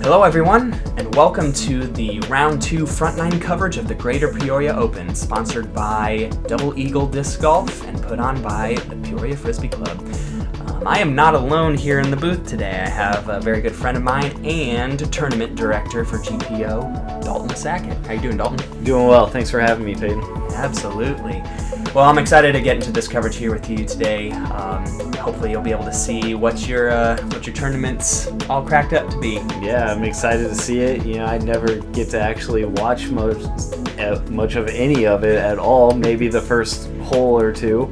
Hello everyone, and welcome to the Round 2 Front 9 coverage of the Greater Peoria Open, sponsored by Double Eagle Disc Golf and put on by the Peoria Frisbee Club. I am not alone here in the booth today. I have a very good friend of mine and tournament director for GPO, Dalton Sackett. How you doing, Dalton? Doing well. Thanks for having me, Peyton. Absolutely. Well, I'm excited to get into this coverage here with you today. Hopefully you'll be able to see what your tournament's all cracked up to be. Yeah, I'm excited to see it. You know, I never get to actually watch much of any of it at all. Maybe the first hole or two,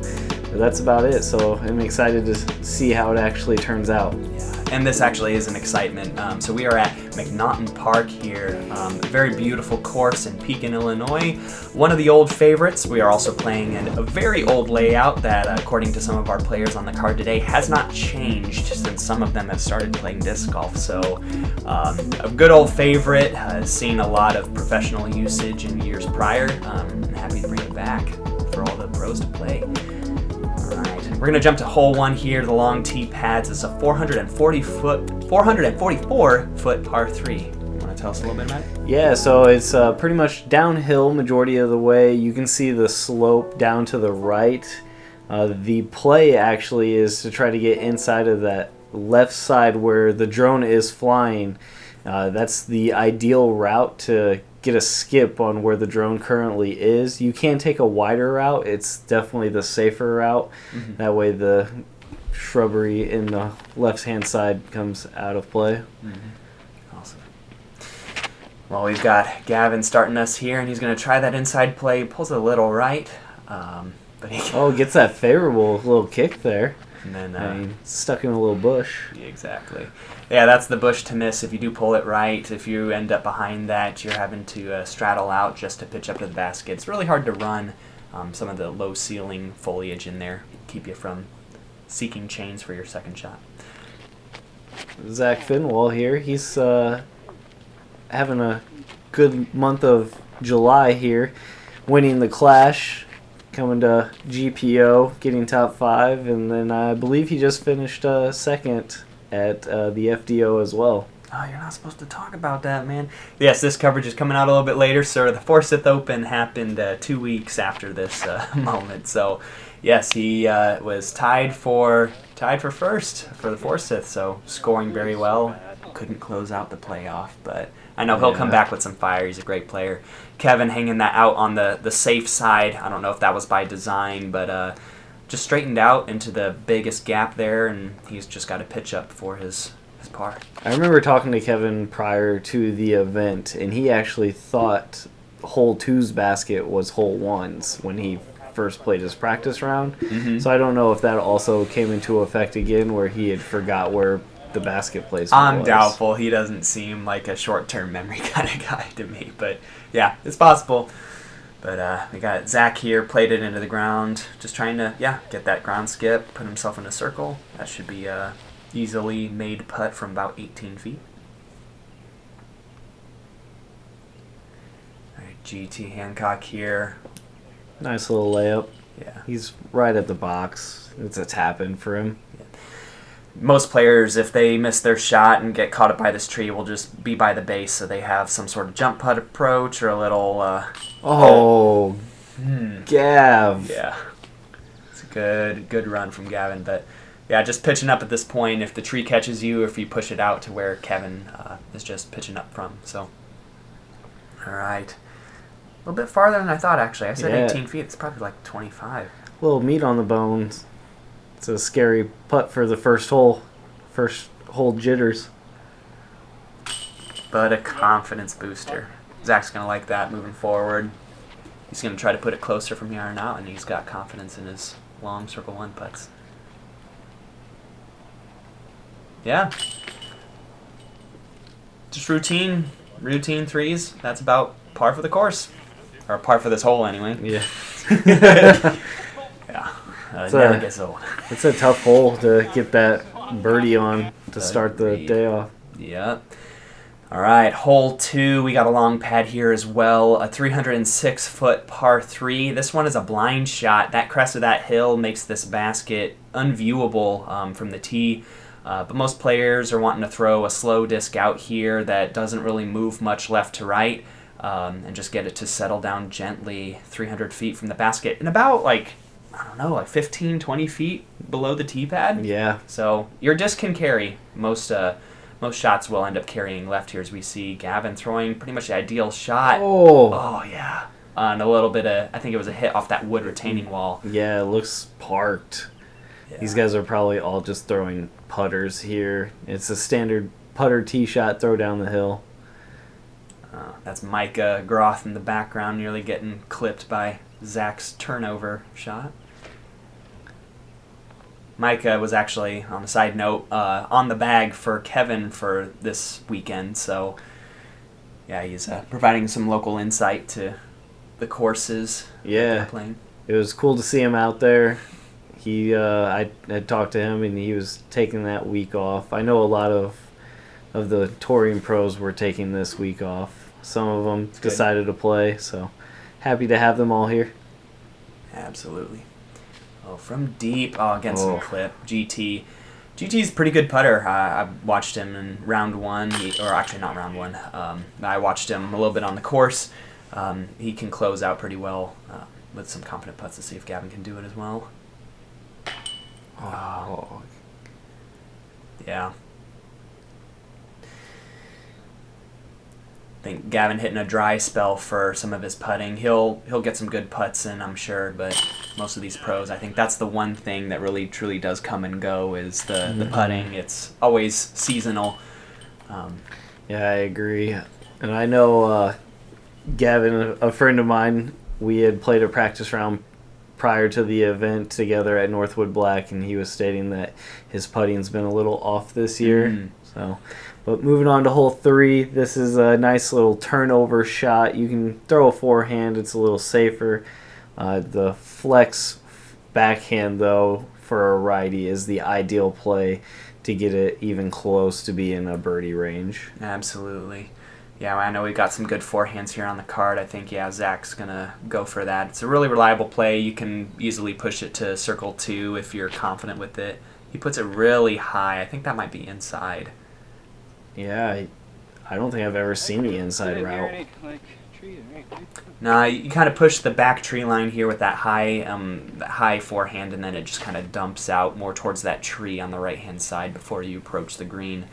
but that's about it. So I'm excited to see how it actually turns out. Yeah, and this actually is an excitement. So we are at McNaughton Park here, a very beautiful course in Pekin, Illinois. One of the old favorites. We are also playing in a very old layout that, according to some of our players on the card today, has not changed since some of them have started playing disc golf. So a good old favorite, has seen a lot of professional usage in years prior. I'm happy to bring it back for all the pros to play. We're going to jump to hole 1 here. The long tee pads. It's a 444-foot par 3. You want to tell us a little bit about it? Yeah, so it's pretty much downhill majority of the way. You can see the slope down to the right. The play actually is to try to get inside of that left side where the drone is flying. That's the ideal route to get a skip on where the drone currently is. You can take a wider route. It's definitely the safer route. Mm-hmm. That way the shrubbery in the left-hand side comes out of play. Mm-hmm. Awesome. Well, we've got Gavin starting us here, and he's going to try that inside play. Pulls a little right, but he gets that favorable little kick there. And then stuck in a little bush. Yeah, exactly. Yeah, that's the bush to miss if you do pull it right. If you end up behind that, you're having to straddle out just to pitch up to the basket. It's really hard to run some of the low ceiling foliage in there, keep you from seeking chains for your second shot. Zach Finwall here. He's having a good month of July here, winning the Clash, coming to GPO, getting top 5, and then I believe he just finished second at the FDO as well. Oh, you're not supposed to talk about that, man. Yes, this coverage is coming out a little bit later, sir. The Forsyth Open happened 2 weeks after this moment. So, yes, he was tied for first for the Forsyth, so scoring very well. Couldn't close out the playoff, but I know he'll come back with some fire. He's a great player. Kevin hanging that out on the safe side. I don't know if that was by design, but just straightened out into the biggest gap there, and he's just got to pitch up for his par. I remember talking to Kevin prior to the event, and he actually thought hole 2's basket was hole 1's when he first played his practice round. Mm-hmm. So I don't know if that also came into effect again, where he had forgot where the basket placement I'm was. doubtful. He doesn't seem like a short-term memory kind of guy to me, but yeah, it's possible. But we got Zach here, played it into the ground, just trying to get that ground skip, put himself in a circle. That should be a easily made putt from about 18 feet. All right, GT Hancock here. Nice little layup. Yeah, he's right at the box. It's a tap in for him. Yeah. Most players, if they miss their shot and get caught up by this tree, will just be by the base, so they have some sort of jump putt approach or a little... Gav. Yeah. It's a good run from Gavin, but yeah, just pitching up at this point. If the tree catches you, if you push it out to where Kevin is just pitching up from. So, all right. A little bit farther than I thought, actually. I said 18 feet. It's probably like 25. A little meat on the bones. It's a scary putt for the first hole jitters. But a confidence booster. Zach's going to like that moving forward. He's going to try to put it closer from here on out, and he's got confidence in his long circle 1 putts. Yeah. Just routine threes. That's about par for the course. Or par for this hole, anyway. Yeah. Yeah. It never gets old. It's a tough hole to get that birdie on to start the day off. Yeah. All right, hole 2. We got a long pad here as well. A 306-foot par 3. This one is a blind shot. That crest of that hill makes this basket unviewable from the tee. But most players are wanting to throw a slow disc out here that doesn't really move much left to right, and just get it to settle down gently 300 feet from the basket in about, like, I don't know, like 15, 20 feet below the tee pad. Yeah. So your disc can carry. Most shots will end up carrying left here, as we see Gavin throwing pretty much the ideal shot. Oh yeah. And a little bit of, I think it was a hit off that wood retaining wall. Yeah, it looks parked. Yeah. These guys are probably all just throwing putters here. It's a standard putter tee shot, throw down the hill. That's Micah Groth in the background, nearly getting clipped by Zach's turnover shot. Micah was actually, on a side note, on the bag for Kevin for this weekend. So, yeah, he's providing some local insight to the courses that they're playing. It was cool to see him out there. I had talked to him, and he was taking that week off. I know a lot of the touring pros were taking this week off. Some of them decided to play, so happy to have them all here. Absolutely. Oh, from deep. Oh, again, some clip. GT. GT's a pretty good putter. I watched him in round one, or actually not round one. I watched him a little bit on the course. He can close out pretty well with some confident putts. To see if Gavin can do it as well. Yeah. I think Gavin hitting a dry spell for some of his putting. He'll get some good putts in, I'm sure, but most of these pros, I think that's the one thing that really truly does come and go is the putting. It's always seasonal. Yeah, I agree. And I know Gavin, a friend of mine, we had played a practice round prior to the event together at Northwood Black, and he was stating that his putting's been a little off this year. So, but moving on to hole 3, this is a nice little turnover shot. You can throw a forehand; it's a little safer. The flex backhand, though, for a righty is the ideal play to get it even close to be in a birdie range. Absolutely. Yeah, I know we've got some good forehands here on the card. I think, Zach's going to go for that. It's a really reliable play. You can easily push it to circle 2 if you're confident with it. He puts it really high. I think that might be inside. Yeah, I don't think I've ever seen the inside route. No, you kind of push the back tree line here with that high forehand, and then it just kind of dumps out more towards that tree on the right-hand side before you approach the green.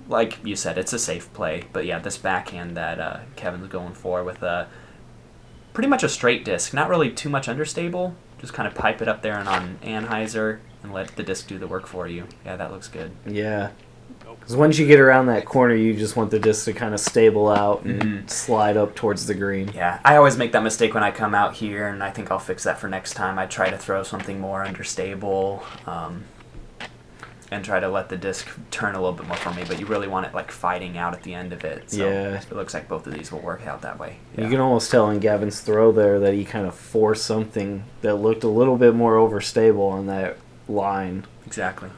Like you said, it's a safe play. But yeah, this backhand that Kevin's going for with pretty much a straight disc, not really too much understable. Just kind of pipe it up there and on Anheuser and let the disc do the work for you. Yeah, that looks good. Yeah. Because once you get around that corner, you just want the disc to kind of stable out and slide up towards the green. Yeah, I always make that mistake when I come out here, and I think I'll fix that for next time. I try to throw something more understable and try to let the disc turn a little bit more for me, but you really want it like fighting out at the end of it. So it looks like both of these will work out that way. Yeah. You can almost tell in Gavin's throw there that he kind of forced something that looked a little bit more overstable on that line. Exactly.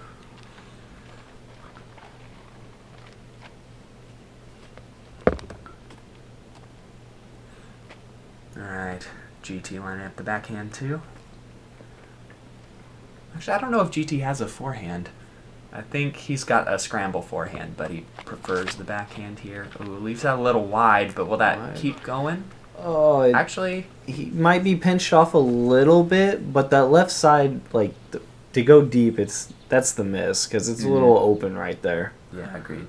Alright, GT lining up the backhand too. Actually, I don't know if GT has a forehand. I think he's got a scramble forehand, but he prefers the backhand here. Ooh, leaves that a little wide, but will that keep going? Oh, actually, he might be pinched off a little bit, but that left side, like, to go deep, that's the miss, because it's a little open right there. Yeah, agreed.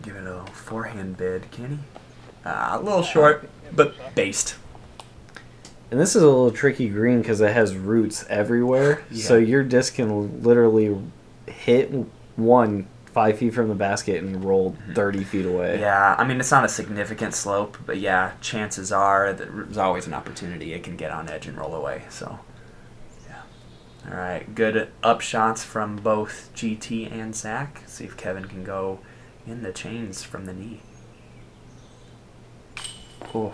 Give it a little forehand bid, can he? A little short, but based. And this is a little tricky green because it has roots everywhere. Yeah. So your disc can literally hit 5 feet from the basket and roll 30 feet away. Yeah, I mean, it's not a significant slope, but yeah, chances are that there's always an opportunity it can get on edge and roll away. So, yeah. All right, good up shots from both GT and Zach. See if Kevin can go in the chains from the knee. Cool.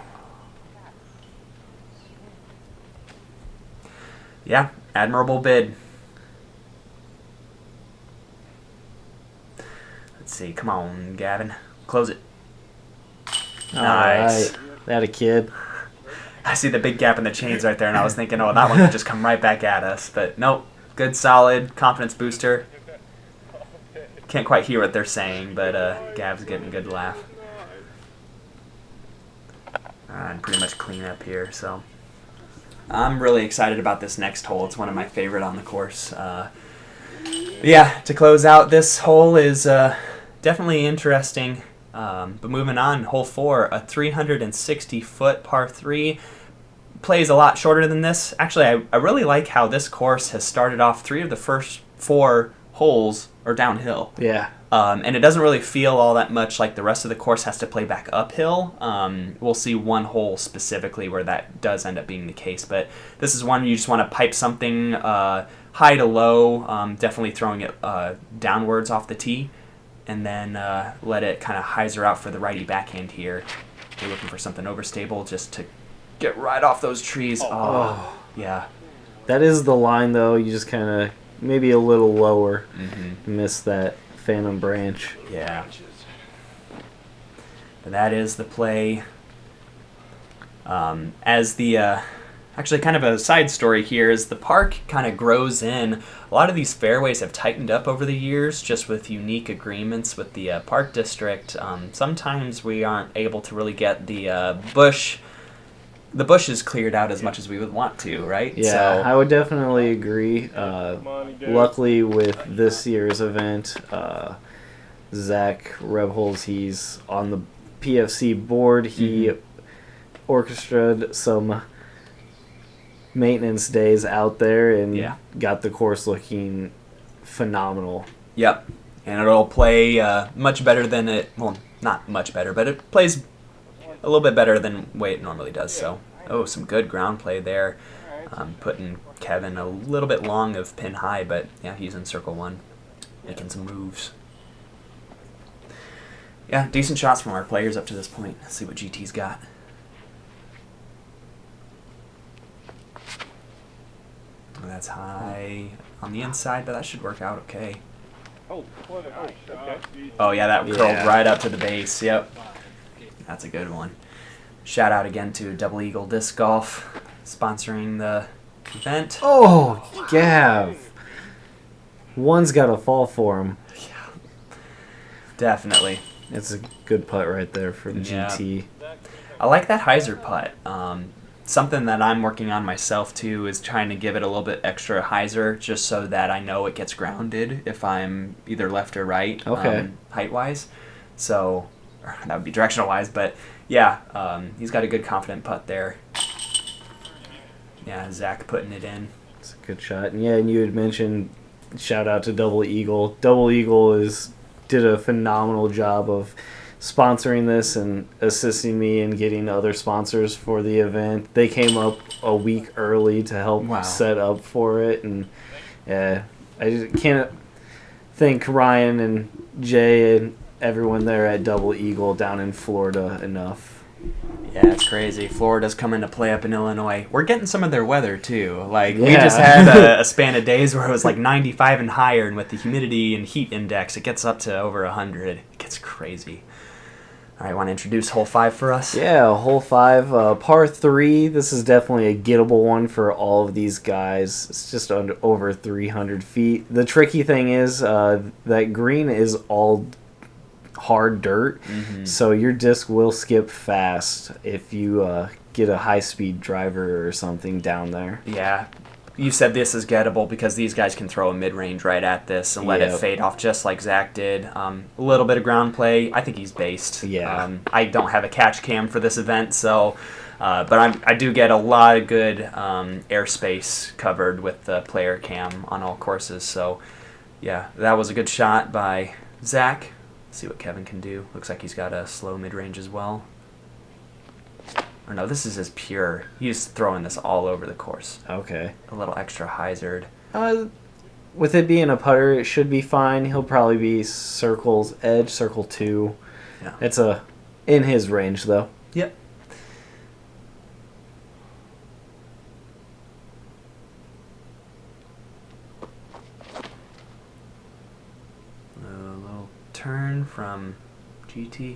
Yeah, admirable bid. Let's see. Come on, Gavin. Close it. Nice. All right. That a kid. I see the big gap in the chains right there, and I was thinking, oh, that one could just come right back at us. But nope. good, solid confidence booster. Can't quite hear what they're saying, but Gav's getting a good laugh. And pretty much clean up here, so I'm really excited about this next hole. It's one of my favorite on the course. Yeah, to close out, this hole is definitely interesting. But moving on, hole 4, a 360-foot par 3. Plays a lot shorter than this. Actually, I really like how this course has started off 3 of the first 4 holes are downhill. Yeah. And it doesn't really feel all that much like the rest of the course has to play back uphill. We'll see one hole specifically where that does end up being the case. But this is one you just want to pipe something high to low, definitely throwing it downwards off the tee, and then let it kind of hyzer out for the righty backhand here. You're looking for something overstable just to get right off those trees. Oh, yeah. That is the line, though. You just kind of maybe a little lower. Miss that phantom branch. Yeah. But that is the play. As the actually, kind of a side story here is the park kind of grows in. A lot of these fairways have tightened up over the years, just with unique agreements with the park district. Sometimes we aren't able to really get the bushes cleared out as much as we would want to, right? Yeah, so, I would definitely agree. Luckily, with this year's event, Zach Rebholz, he's on the PFC board. He orchestrated some maintenance days out there and got the course looking phenomenal. Yep, and it'll play much better than it. Well, not much better, but it plays a little bit better than the way it normally does. So, some good ground play there. Putting Kevin a little bit long of pin high, but yeah, he's in circle 1, making some moves. Yeah, decent shots from our players up to this point. Let's see what GT's got. That's high on the inside, but that should work out okay. Oh yeah, that curled right up to the base. Yep, that's a good one. Shout out again to Double Eagle Disc Golf sponsoring the event. Oh, Gav. One's got to fall for him. Yeah, definitely. It's a good putt right there for the GT. I like that hyzer putt. Something that I'm working on myself too is trying to give it a little bit extra hyzer, just so that I know it gets grounded if I'm either left or right, height-wise. So that would be directional-wise, but yeah, he's got a good confident putt there. Yeah, Zach putting it in. It's a good shot. And yeah, and you had mentioned, shout out to Double Eagle. Double Eagle did a phenomenal job of sponsoring this and assisting me in getting other sponsors for the event. They came up a week early to help set up for it, and I just can't thank Ryan and Jay and everyone there at Double Eagle down in Florida enough. Yeah, it's crazy. Florida's coming to play up in Illinois. We're getting some of their weather, too. Like, we just had a span of days where it was like 95 and higher, and with the humidity and heat index, it gets up to over 100. It gets crazy. All right, want to introduce hole 5 for us? Yeah, hole 5, par 3. This is definitely a gettable one for all of these guys. It's just over 300 feet. The tricky thing is that green is all hard dirt, so your disc will skip fast if you get a high-speed driver or something down there. Yeah. You said this is gettable because these guys can throw a mid-range right at this and let it fade off just like Zach did. A little bit of ground play. I think he's based. Yeah. I don't have a catch cam for this event, so but I do get a lot of good airspace covered with the player cam on all courses. So, yeah, that was a good shot by Zach. Let's see what Kevin can do. Looks like he's got a slow mid-range as well. Or no, this is his pure. He's throwing this all over the course. Okay. A little extra hyzered. With it being a putter, it should be fine. He'll probably be circles edge, circle 2. Yeah. It's in his range, though. Yep. A little turn from GT.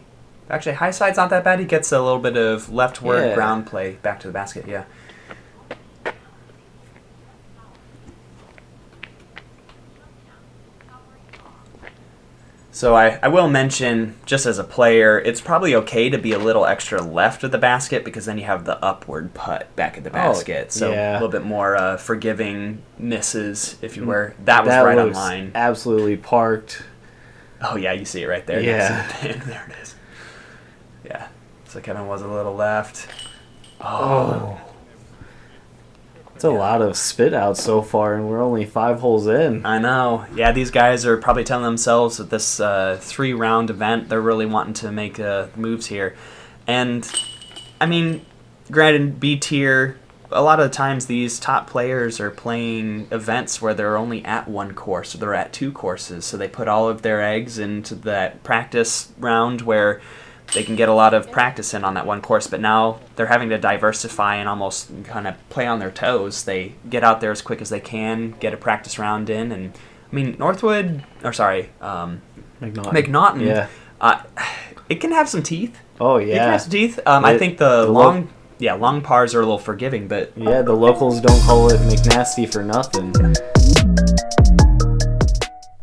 Actually, high side's not that bad. He gets a little bit of leftward ground play back to the basket, yeah. So I will mention, just as a player, it's probably okay to be a little extra left of the basket because then you have the upward putt back at the basket. So a little bit more forgiving misses, if you were. That was right on line. Absolutely parked. Oh, yeah, you see it right there. Yeah. Next to the pin. There it is. Yeah. So Kevin was a little left. Oh. It's a lot of spit out so far, and we're only 5 holes in. I know. Yeah, these guys are probably telling themselves that this 3-round event, they're really wanting to make moves here. And, I mean, granted, B tier, a lot of the times these top players are playing events where they're only at 1 course, or they're at 2 courses. So they put all of their eggs into that practice round where they can get a lot of practice in on that 1 course, but now they're having to diversify and almost kind of play on their toes. They get out there as quick as they can, get a practice round in, and I mean McNaughton, Yeah. It can have some teeth. Oh It can yeah. have some teeth. I think the long pars are a little forgiving, but Yeah, the locals don't call it McNasty for nothing.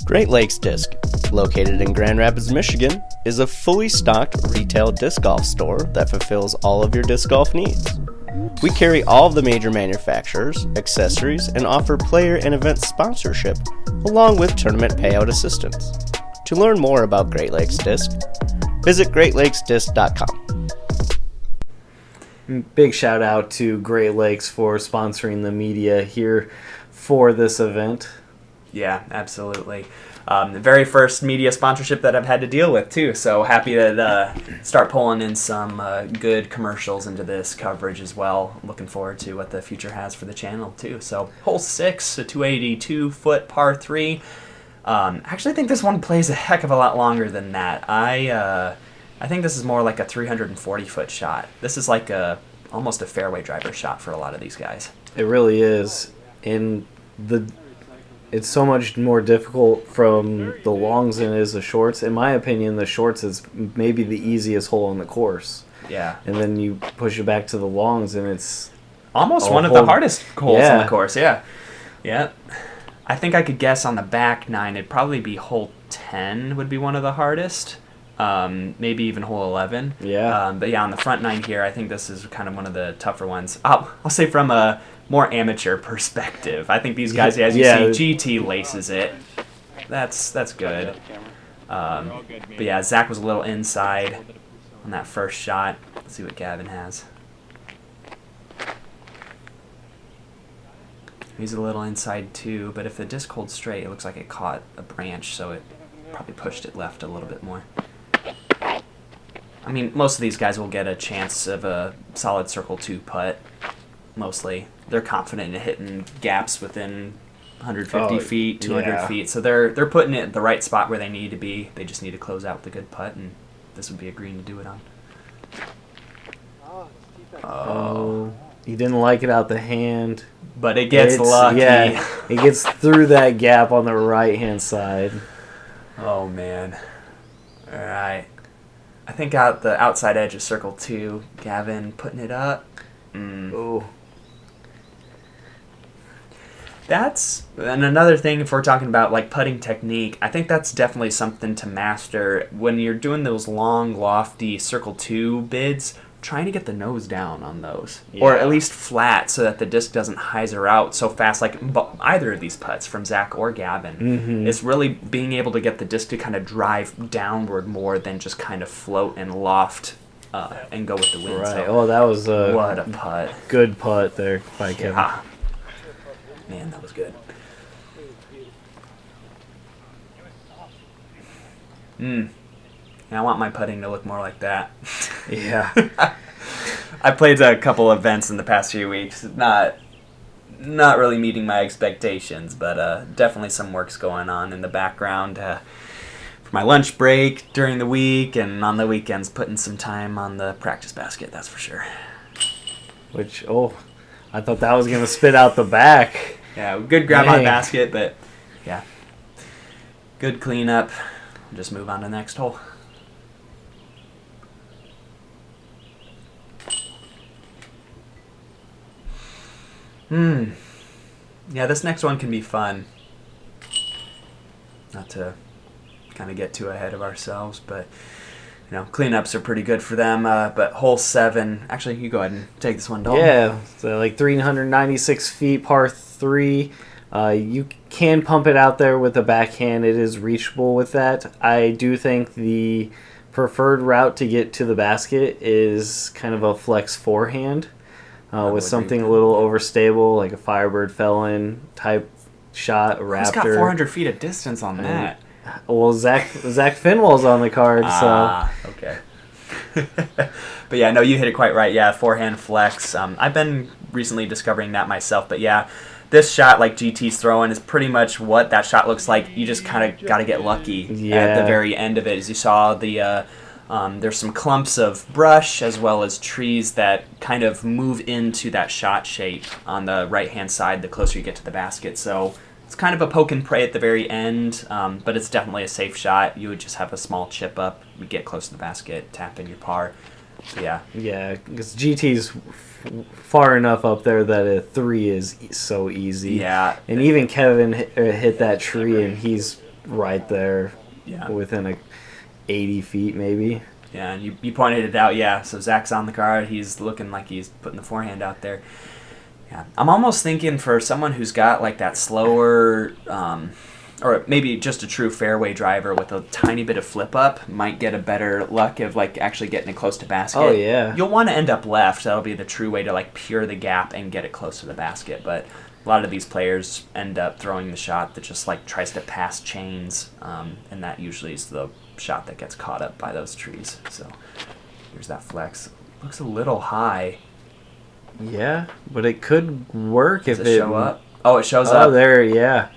Great Lakes Disc, located in Grand Rapids, Michigan, is a fully stocked retail disc golf store that fulfills all of your disc golf needs. We carry all of the major manufacturers, accessories, and offer player and event sponsorship, along with tournament payout assistance. To learn more about Great Lakes Disc, visit greatlakesdisc.com. Big shout out to Great Lakes for sponsoring the media here for this event. yeah, absolutely. The very first media sponsorship that I've had to deal with, too. So happy to start pulling in some good commercials into this coverage as well. Looking forward to what the future has for the channel, too. So hole 6, a 282-foot par 3. Actually, I think this one plays a heck of a lot longer than that. I think this is more like a 340-foot shot. This is like almost a fairway driver shot for a lot of these guys. It really is. It's so much more difficult from the longs than it is the shorts. In my opinion, the shorts is maybe the easiest hole on the course. Yeah. And then you push it back to the longs, and it's almost one of the hardest holes on the course, yeah. Yeah. I think I could guess on the back 9, it'd probably be hole 10 would be one of the hardest. Maybe even hole 11. Yeah. But yeah, on the front 9 here, I think this is kind of one of the tougher ones. I'll say from a more amateur perspective. I think these guys, as you see, GT laces it. That's good. But yeah, Zach was a little inside on that first shot. Let's see what Gavin has. He's a little inside too, but if the disc holds straight, it looks like it caught a branch, so it probably pushed it left a little bit more. I mean, most of these guys will get a chance of a solid circle 2 putt, mostly. They're confident in hitting gaps within 150 feet, 200 feet, so they're putting it at the right spot where they need to be. They just need to close out with a good putt, and this would be a green to do it on. Oh, he didn't like it out the hand. But it gets lucky. Yeah, it gets through that gap on the right-hand side. Oh, man. All right. I think out the outside edge of circle 2, Gavin putting it up. Oh. And another thing, if we're talking about like putting technique, I think that's definitely something to master. When you're doing those long, lofty circle 2 bids, trying to get the nose down on those. Yeah. Or at least flat so that the disc doesn't hyzer out so fast like either of these putts from Zach or Gavin. Mm-hmm. It's really being able to get the disc to kind of drive downward more than just kind of float and loft and go with the wind. Right. So, that was what a putt. Good putt there by Kevin. Yeah. Man, that was good. I want my putting to look more like that. Yeah. I played a couple events in the past few weeks. Not really meeting my expectations, but definitely some work's going on in the background for my lunch break during the week, and on the weekends putting some time on the practice basket, that's for sure. Which, I thought that was going to spit out the back. Yeah, good grab on basket, but yeah. Good cleanup. Just move on to the next hole. Yeah, this next one can be fun. Not to kind of get too ahead of ourselves, but cleanups are pretty good for them. But hole 7, actually, you go ahead and take this one, Dalton. Yeah, so like 396 feet, par 3. You can pump it out there with the backhand. It is reachable with that. I do think the preferred route to get to the basket is kind of a flex forehand with something a little overstable, like a Firebird Felon type shot, Raptor. Who's got 400 feet of distance on that? Well, Zach Finwall's on the card, so... Okay. But yeah, no, you hit it quite right. Yeah, forehand flex. I've been recently discovering that myself, but yeah, this shot, like GT's throwing, is pretty much what that shot looks like. You just kind of got to get lucky at the very end of it. As you saw, there's some clumps of brush as well as trees that kind of move into that shot shape on the right-hand side the closer you get to the basket. So it's kind of a poke and pray at the very end, but it's definitely a safe shot. You would just have a small chip up, you get close to the basket, tap in your par. So yeah. Yeah, because GT's far enough up there that a 3 is so easy. Yeah. And even Kevin hit that tree, and he's right there within 80 feet maybe. Yeah, and you pointed it out, yeah. So Zach's on the card. He's looking like he's putting the forehand out there. Yeah, I'm almost thinking for someone who's got like that slower, or maybe just a true fairway driver with a tiny bit of flip up, might get a better luck of like actually getting it close to basket. Oh yeah. You'll want to end up left. That'll be the true way to like pure the gap and get it close to the basket. But a lot of these players end up throwing the shot that just like tries to pass chains, and that usually is the shot that gets caught up by those trees. So here's that flex. Looks a little high. Yeah, but it could work if it show up. Oh, it shows up. Oh, there, yeah.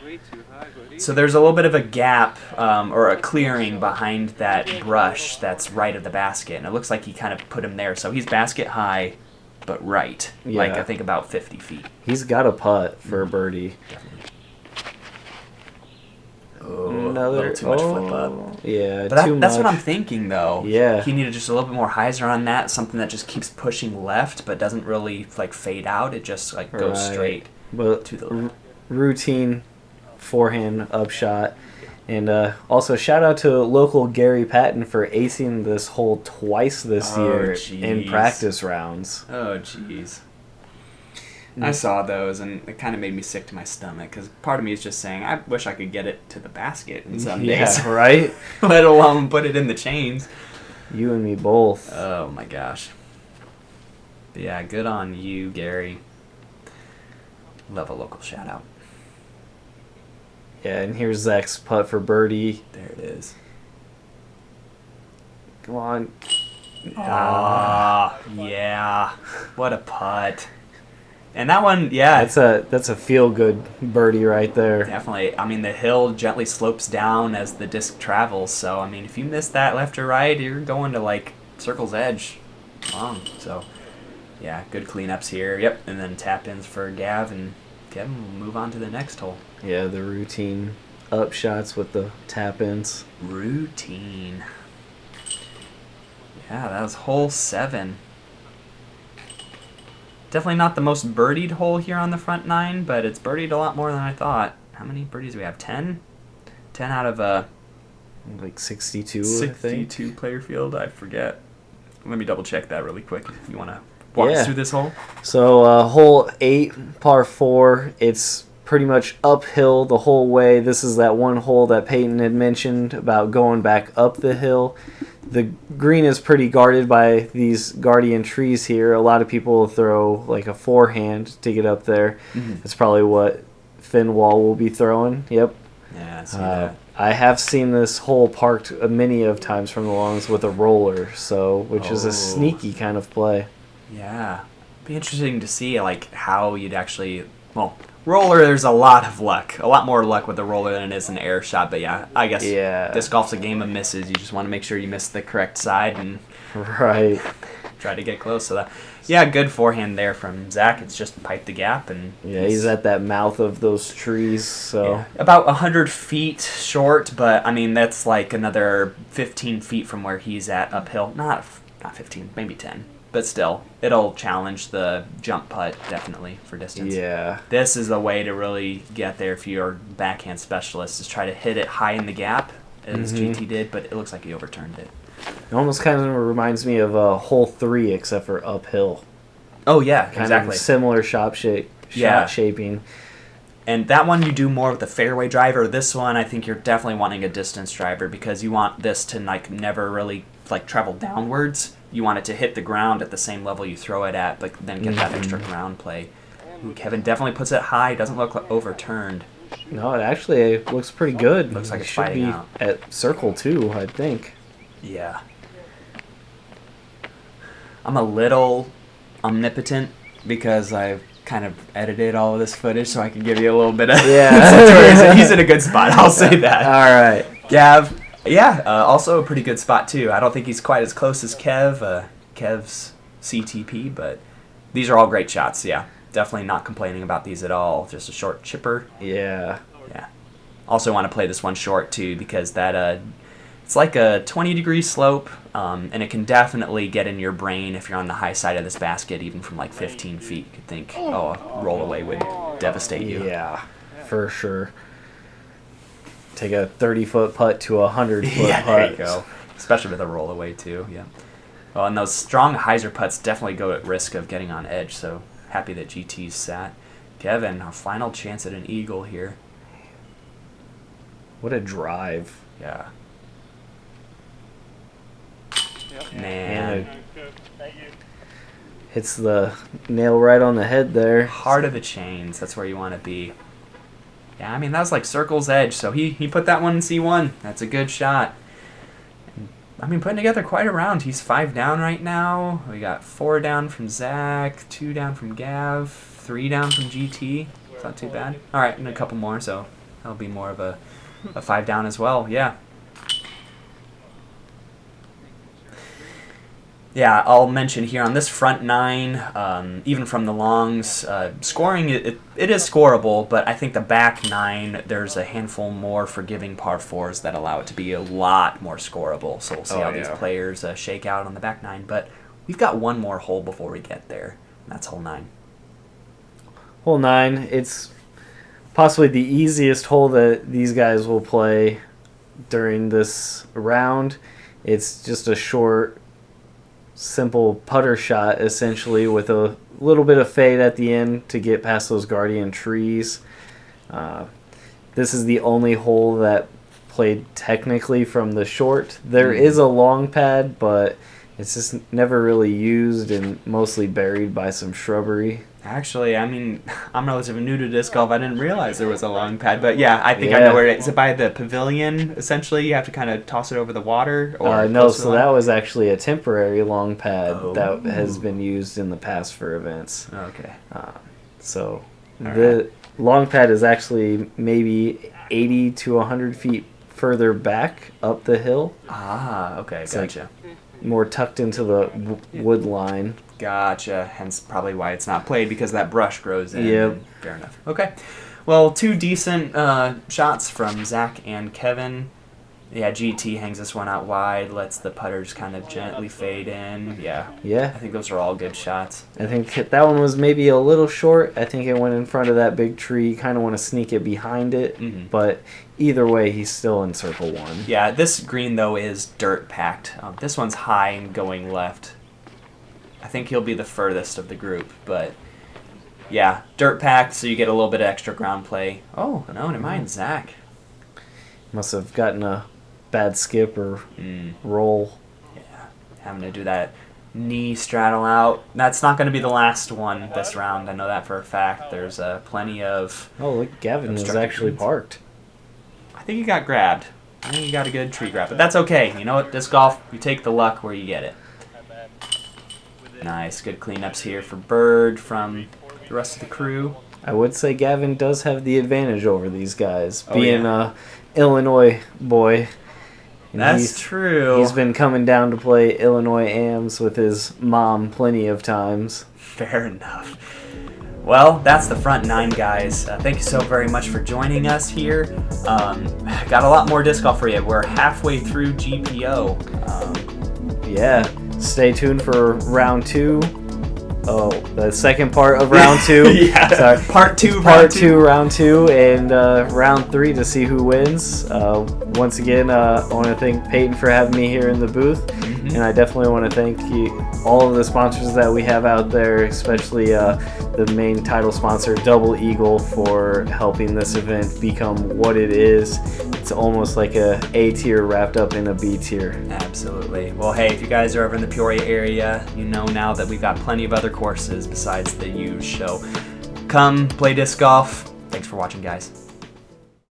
So there's a little bit of a gap or a clearing behind that brush that's right of the basket, and it looks like he kind of put him there. So he's basket high, but right, like I think about 50 feet. He's got a putt for a birdie. Definitely. Oh, a little too much flip up. Yeah, but that's what I'm thinking, though. Yeah. He needed just a little bit more hyzer on that, something that just keeps pushing left but doesn't really like fade out. It just like goes straight to the left. Routine forehand upshot. And also shout out to local Gary Patton for acing this hole twice this year in practice rounds. Oh, jeez. I saw those, and it kind of made me sick to my stomach, because part of me is just saying, I wish I could get it to the basket in some days. Yeah, right? Let alone put it in the chains. You and me both. Oh, my gosh. But yeah, good on you, Gary. Love a local shout-out. Yeah, and here's Zach's putt for birdie. There it is. Come on. Yeah. What a putt. And that one, yeah. That's a feel-good birdie right there. Definitely. I mean, the hill gently slopes down as the disc travels. So, I mean, if you miss that left or right, you're going to, like, circle's edge long. So, yeah, good cleanups here. Yep, and then tap-ins for Gav, and Kevin will move on to the next hole. Yeah, the routine upshots with the tap-ins. Routine. Yeah, that was hole 7. Definitely not the most birdied hole here on the front 9, but it's birdied a lot more than I thought. How many birdies do we have? 10? 10 out of like 62, 62 player field? I forget. Let me double check that really quick if you want to walk us through this hole. So hole 8, par 4, it's pretty much uphill the whole way. This is that one hole that Peyton had mentioned about going back up the hill. The green is pretty guarded by these guardian trees here. A lot of people will throw like a forehand to get up there. Mm-hmm. That's probably what Finwall will be throwing. Yep. Yeah, I see that. I have seen this hole parked many of times from the longs with a roller, which is a sneaky kind of play. Yeah. Be interesting to see like how you'd actually, roller, there's a lot of luck. A lot more luck with a roller than it is an air shot. But yeah, I guess disc golf's a game of misses. You just want to make sure you miss the correct side and try to get close. So that, good forehand there from Zach. It's just pipe the gap. And he's at that mouth of those trees. So about 100 feet short, but I mean, that's like another 15 feet from where he's at uphill. Not 15, maybe 10. But still, it'll challenge the jump putt, definitely, for distance. Yeah. This is a way to really get there if you're a backhand specialist, is try to hit it high in the gap as GT did, but it looks like he overturned it. It almost kind of reminds me of hole 3, except for uphill. Oh yeah, Kind exactly. of similar shot shaping. And that one you do more with the fairway driver. This one, I think you're definitely wanting a distance driver because you want this to like never really like travel downwards. You want it to hit the ground at the same level you throw it at, but then get that extra ground play. Ooh, Kevin definitely puts it high. Doesn't look like overturned. No, it actually looks pretty good. Looks like it's should fighting be out. at circle 2, I think. Yeah. I'm a little omnipotent because I've kind of edited all of this footage so I can give you a little bit of... Yeah. He's in a good spot, I'll say that. All right. Gav, also a pretty good spot too. I don't think he's quite as close as Kev's CTP, but these are all great shots, yeah. Definitely not complaining about these at all. Just a short chipper. Yeah. Yeah. Also want to play this one short too because that it's like a 20-degree slope, and it can definitely get in your brain if you're on the high side of this basket, even from like 15 feet. You could think, oh, a roll away would devastate you. Yeah, for sure. Take a 30-foot putt to a 100-foot putt. There you go. Especially with a roll away too, yeah. Well, and those strong hyzer putts definitely go at risk of getting on edge, so happy that GT's sat. Kevin, our final chance at an eagle here. What a drive. Yeah. Man. Hits the nail right on the head there. Heart of the chains. That's where you want to be. Yeah, I mean, that was like circle's edge, so he put that one in C1. That's a good shot. I mean, putting together quite a round. He's 5 down right now. We got 4 down from Zach, 2 down from Gav, 3 down from GT. It's not too bad. All right, and a couple more, so that'll be more of a 5 down as well. Yeah. Yeah, I'll mention here on this front 9, even from the longs, scoring, it is scoreable, but I think the back 9, there's a handful more forgiving par 4s that allow it to be a lot more scoreable. So we'll see how these players shake out on the back 9. But we've got one more hole before we get there, and that's hole 9. Hole 9, it's possibly the easiest hole that these guys will play during this round. It's just a short, simple putter shot essentially with a little bit of fade at the end to get past those guardian trees. This is the only hole that played technically from the short. There is a long pad, but it's just never really used and mostly buried by some shrubbery. Actually, I mean, I'm relatively new to disc golf. I didn't realize there was a long pad, but yeah, I think I know where it is. Is it by the pavilion, essentially? You have to kind of toss it over the water? Or no, so that was actually a temporary long pad that has been used in the past for events. Okay. So the long pad is actually maybe 80 to 100 feet further back up the hill. Ah, okay, gotcha. More tucked into the wood line. Gotcha. Hence probably why it's not played, because that brush grows in. Yep. Fair enough. Okay. Well, 2 decent shots from Zach and Kevin. Yeah, GT hangs this one out wide, lets the putters kind of gently fade in. Yeah. I think those are all good shots. I think that one was maybe a little short. I think it went in front of that big tree. Kind of want to sneak it behind it. But either way, he's still in circle 1. Yeah, this green, though, is dirt packed. This one's high and going left. I think he'll be the furthest of the group, but yeah, dirt packed, so you get a little bit of extra ground play. Oh, no, never mind, Zach. Must have gotten a bad skip or roll. Yeah, having to do that knee straddle out. That's not going to be the last one this round. I know that for a fact. There's plenty of... Oh, look, Gavin is actually parked. I think he got grabbed. I think he got a good tree grab, but that's okay. You know what, disc golf, you take the luck where you get it. Nice, good cleanups here for Bird from the rest of the crew. I would say Gavin does have the advantage over these guys, being a Illinois boy. And that's true. He's been coming down to play Illinois AMs with his mom plenty of times. Fair enough. Well, that's the front 9, guys. Thank you so very much for joining us here. Got a lot more disc golf for you. We're halfway through GPO. Yeah. Stay tuned for round 2. the second part of round 2. Yeah. Sorry. Part 2, round 2, and round 3 to see who wins. Once again, I want to thank Peyton for having me here in the booth, and I definitely want to thank all of the sponsors that we have out there, especially the main title sponsor, Double Eagle, for helping this event become what it is. It's almost like a A tier wrapped up in a B tier. Absolutely. Well, hey, if you guys are ever in the Peoria area, you know now that we've got plenty of other courses besides the U's. So come play disc golf. Thanks for watching, guys.